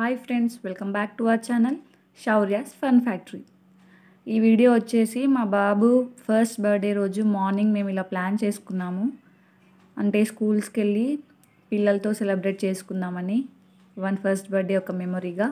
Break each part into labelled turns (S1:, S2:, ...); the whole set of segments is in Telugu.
S1: Hi friends, welcome back to our channel Shaurya's fun factory. ఈ వీడియో వచ్చేసి మా బాబు ఫస్ట్ బర్త్డే రోజు మార్నింగ్ మేము ఇలా ప్లాన్ చేసుకున్నాము. అంటే స్కూల్స్కి వెళ్ళి పిల్లలతో సెలబ్రేట్ చేసుకుందామని, ఫస్ట్ బర్త్డే ఒక మెమొరీగా.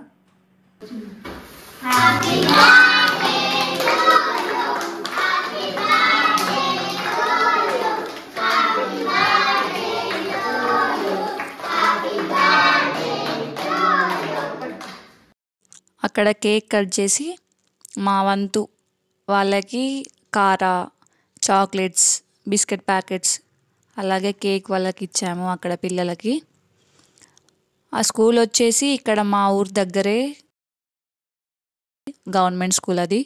S1: అక్కడ కేక్ కట్ చేసి మా వంతు వాళ్ళకి కారా, చాక్లెట్స్, బిస్కెట్ ప్యాకెట్స్, అలాగే కేక్ వాళ్ళకి ఇచ్చాము అక్కడ పిల్లలకి. ఆ స్కూల్ వచ్చేసి ఇక్కడ మా ఊరు దగ్గరే గవర్నమెంట్ స్కూల్ అది.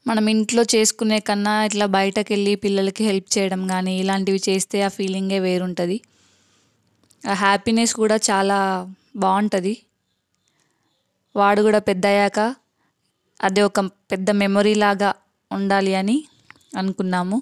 S1: మనం ఇంట్లో చేసుకునే కన్నా ఇట్లా బయటకు వెళ్ళి పిల్లలకి హెల్ప్ చేయడం కానీ ఇలాంటివి చేస్తే ఆ ఫీలింగే వేరుంటుంది. ఆ హ్యాపీనెస్ కూడా చాలా బాగుంటుంది. వాడు కూడా పెద్ద అయ్యాక అదే ఒక పెద్ద మెమొరీ లాగా ఉండాలి అని అనుకున్నాము.